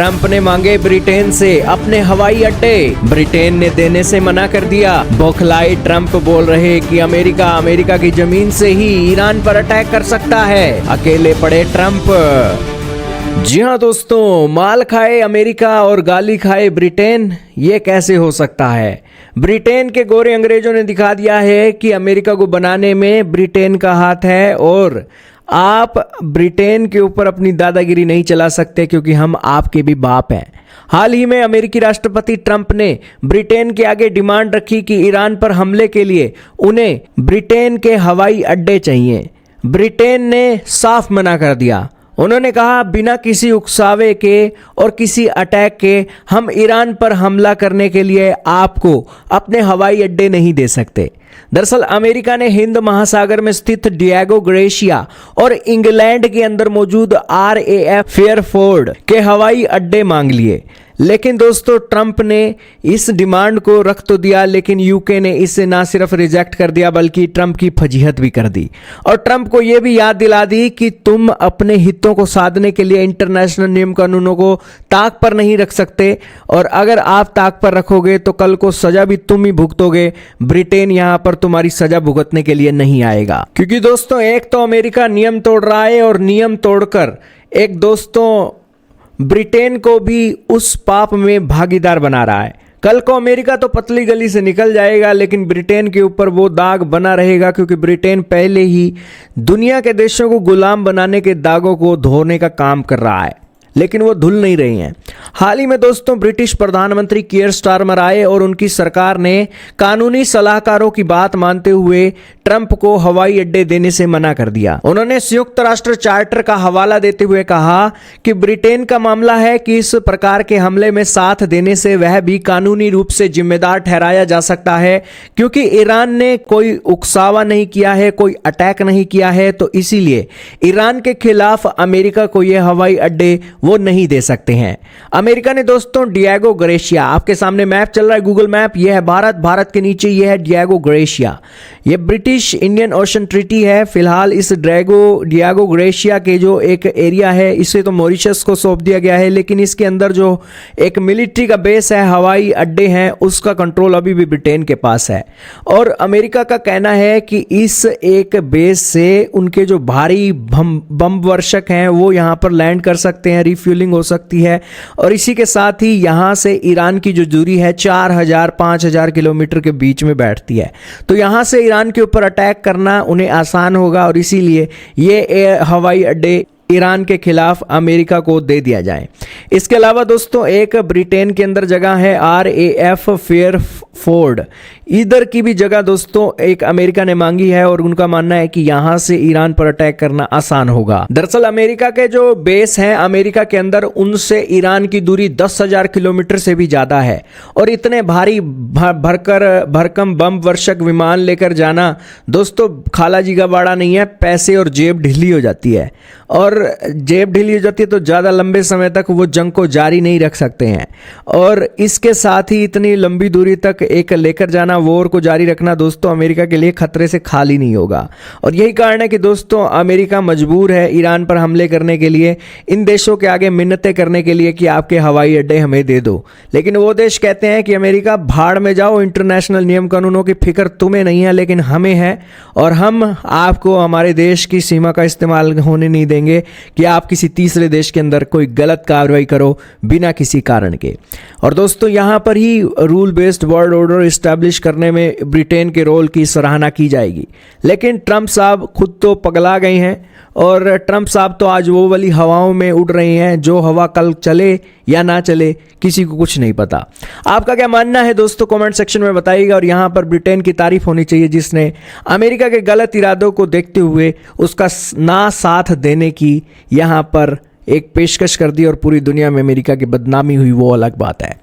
Trump ने मांगे Britain से अपने हवाई अड्डे, ब्रिटेन ने देने से मना कर दिया। बौखलाए ट्रंप बोल रहे कि अमेरिका की जमीन से ही ईरान पर अटैक कर सकता है। अकेले पड़े ट्रंप। जी हाँ दोस्तों, माल खाए अमेरिका और गाली खाए ब्रिटेन, ये कैसे हो सकता है। ब्रिटेन के गोरे अंग्रेजों ने दिखा दिया है कि अमेरिका को बनाने में ब्रिटेन का हाथ है और आप ब्रिटेन के ऊपर अपनी दादागिरी नहीं चला सकते क्योंकि हम आपके भी बाप हैं। हाल ही में अमेरिकी राष्ट्रपति ट्रंप ने ब्रिटेन के आगे डिमांड रखी कि ईरान पर हमले के लिए उन्हें ब्रिटेन के हवाई अड्डे चाहिए। ब्रिटेन ने साफ मना कर दिया। उन्होंने कहा बिना किसी उकसावे के और किसी अटैक के हम ईरान पर हमला करने के लिए आपको अपने हवाई अड्डे नहीं दे सकते। दरअसल अमेरिका ने हिंद महासागर में स्थित डिएगो ग्रेशिया और इंग्लैंड के अंदर मौजूद RAF फेयरफोर्ड के हवाई अड्डे मांग लिए, लेकिन दोस्तों ट्रंप ने इस डिमांड को रख तो दिया, लेकिन यूके ने इसे ना सिर्फ रिजेक्ट कर दिया बल्कि ट्रंप की फजीहत भी कर दी और ट्रंप को यह भी याद दिला दी कि तुम अपने हितों को साधने के लिए इंटरनेशनल नियम कानूनों को ताक पर नहीं रख सकते और अगर आप ताक पर रखोगे तो कल को सजा भी तुम ही भुगतोगे। ब्रिटेन यहां पर तुम्हारी सजा भुगतने के लिए नहीं आएगा, क्योंकि दोस्तों एक तो अमेरिका नियम तोड़ रहा है और नियम तोड़कर एक दोस्तों ब्रिटेन को भी उस पाप में भागीदार बना रहा है। कल को अमेरिका तो पतली गली से निकल जाएगा, लेकिन ब्रिटेन के ऊपर वो दाग बना रहेगा क्योंकि ब्रिटेन पहले ही दुनिया के देशों को गुलाम बनाने के दागों को धोने का काम कर रहा है, लेकिन वो धुल नहीं रही हैं। हाल ही में दोस्तों ब्रिटिश प्रधानमंत्री कियर स्टारमर आए और उनकी सरकार ने कानूनी सलाहकारों की बात मानते हुए ट्रंप को हवाई अड्डे देने से मना कर दिया। उन्होंने संयुक्त राष्ट्र चार्टर का हवाला देते हुए कहा कि ब्रिटेन का मामला है कि इस प्रकार के हमले में साथ देने से वह भी कानूनी रूप से जिम्मेदार ठहराया जा सकता है, क्योंकि ईरान ने कोई उकसावा नहीं किया है, कोई अटैक नहीं किया है, तो इसीलिए ईरान के खिलाफ अमेरिका को यह हवाई अड्डे वो नहीं दे सकते हैं। अमेरिका ने दोस्तों डिएगो ग्रेशिया, आपके सामने मैप चल रहा है गूगल मैप, यह है भारत के नीचे यह है डिएगो ग्रेशिया। यह ब्रिटिश इंडियन ओशन ट्रीटी है। फिलहाल इस डिएगो ग्रेशिया के जो एक एरिया है इसे तो मॉरिशस को सौंप दिया गया है, लेकिन इसके अंदर जो एक मिलिट्री का बेस है, हवाई अड्डे हैं, उसका कंट्रोल अभी भी ब्रिटेन के पास है। और अमेरिका का कहना है कि इस एक बेस से उनके जो भारी बम वर्षक हैं वो यहां पर लैंड कर सकते हैं, रिफ्यूलिंग हो सकती है और इसी के साथ ही यहां से ईरान की जो दूरी है 4000-5000 किलोमीटर के बीच में बैठती है, तो यहां से ईरान के ऊपर अटैक करना उन्हें आसान होगा और इसीलिए ये हवाई अड्डे ईरान के खिलाफ अमेरिका को दे दिया जाए। इसके अलावा दोस्तों एक ब्रिटेन के अंदर जगह है RAF फेयरफोर्ड, इधर की भी जगह दोस्तों एक अमेरिका ने मांगी है और उनका मानना है कि यहां से ईरान पर अटैक करना आसान होगा। दरअसल अमेरिका के जो बेस हैं अमेरिका के अंदर, उनसे ईरान की दूरी 10,000 किलोमीटर से भी ज्यादा है और इतने भारी भरकम बम वर्षक विमान लेकर जाना दोस्तों खाला जी का बाड़ा नहीं है। पैसे और जेब ढीली हो जाती है और जेब ढीली हो जाती है तो ज़्यादा लंबे समय तक वो जंग को जारी नहीं रख सकते हैं और इसके साथ ही इतनी लंबी दूरी तक एक लेकर जाना, वॉर को जारी रखना दोस्तों अमेरिका के लिए खतरे से खाली नहीं होगा। और यही कारण है कि दोस्तों अमेरिका मजबूर है ईरान पर हमले करने के लिए, इन देशों के आगे मिन्नतें करने के लिए कि आपके हवाई अड्डे हमें दे दो, लेकिन वो देश कहते हैं कि अमेरिका भाड़ में जाओ, इंटरनेशनल नियम कानूनों की फिक्र तुम्हें नहीं है लेकिन हमें है और हम आपको हमारे देश की सीमा का इस्तेमाल होने नहीं देंगे कि आप किसी तीसरे देश के अंदर कोई गलत कार्रवाई करो बिना किसी कारण के। और दोस्तों यहां पर ही rule based world order establish करने में ब्रिटेन के रोल की सराहना की जाएगी, लेकिन ट्रंप साहब खुद तो पगला गए हैं और ट्रंप साहब तो आज वो वाली हवाओं में उड़ रहे हैं जो हवा कल चले या ना चले किसी को कुछ नहीं पता। आपका क्या मानना है दोस्तों कमेंट सेक्शन में बताइएगा और यहाँ पर ब्रिटेन की तारीफ होनी चाहिए जिसने अमेरिका के गलत इरादों को देखते हुए उसका ना साथ देने की यहाँ पर एक पेशकश कर दी और पूरी दुनिया में अमेरिका की बदनामी हुई, वो अलग बात है।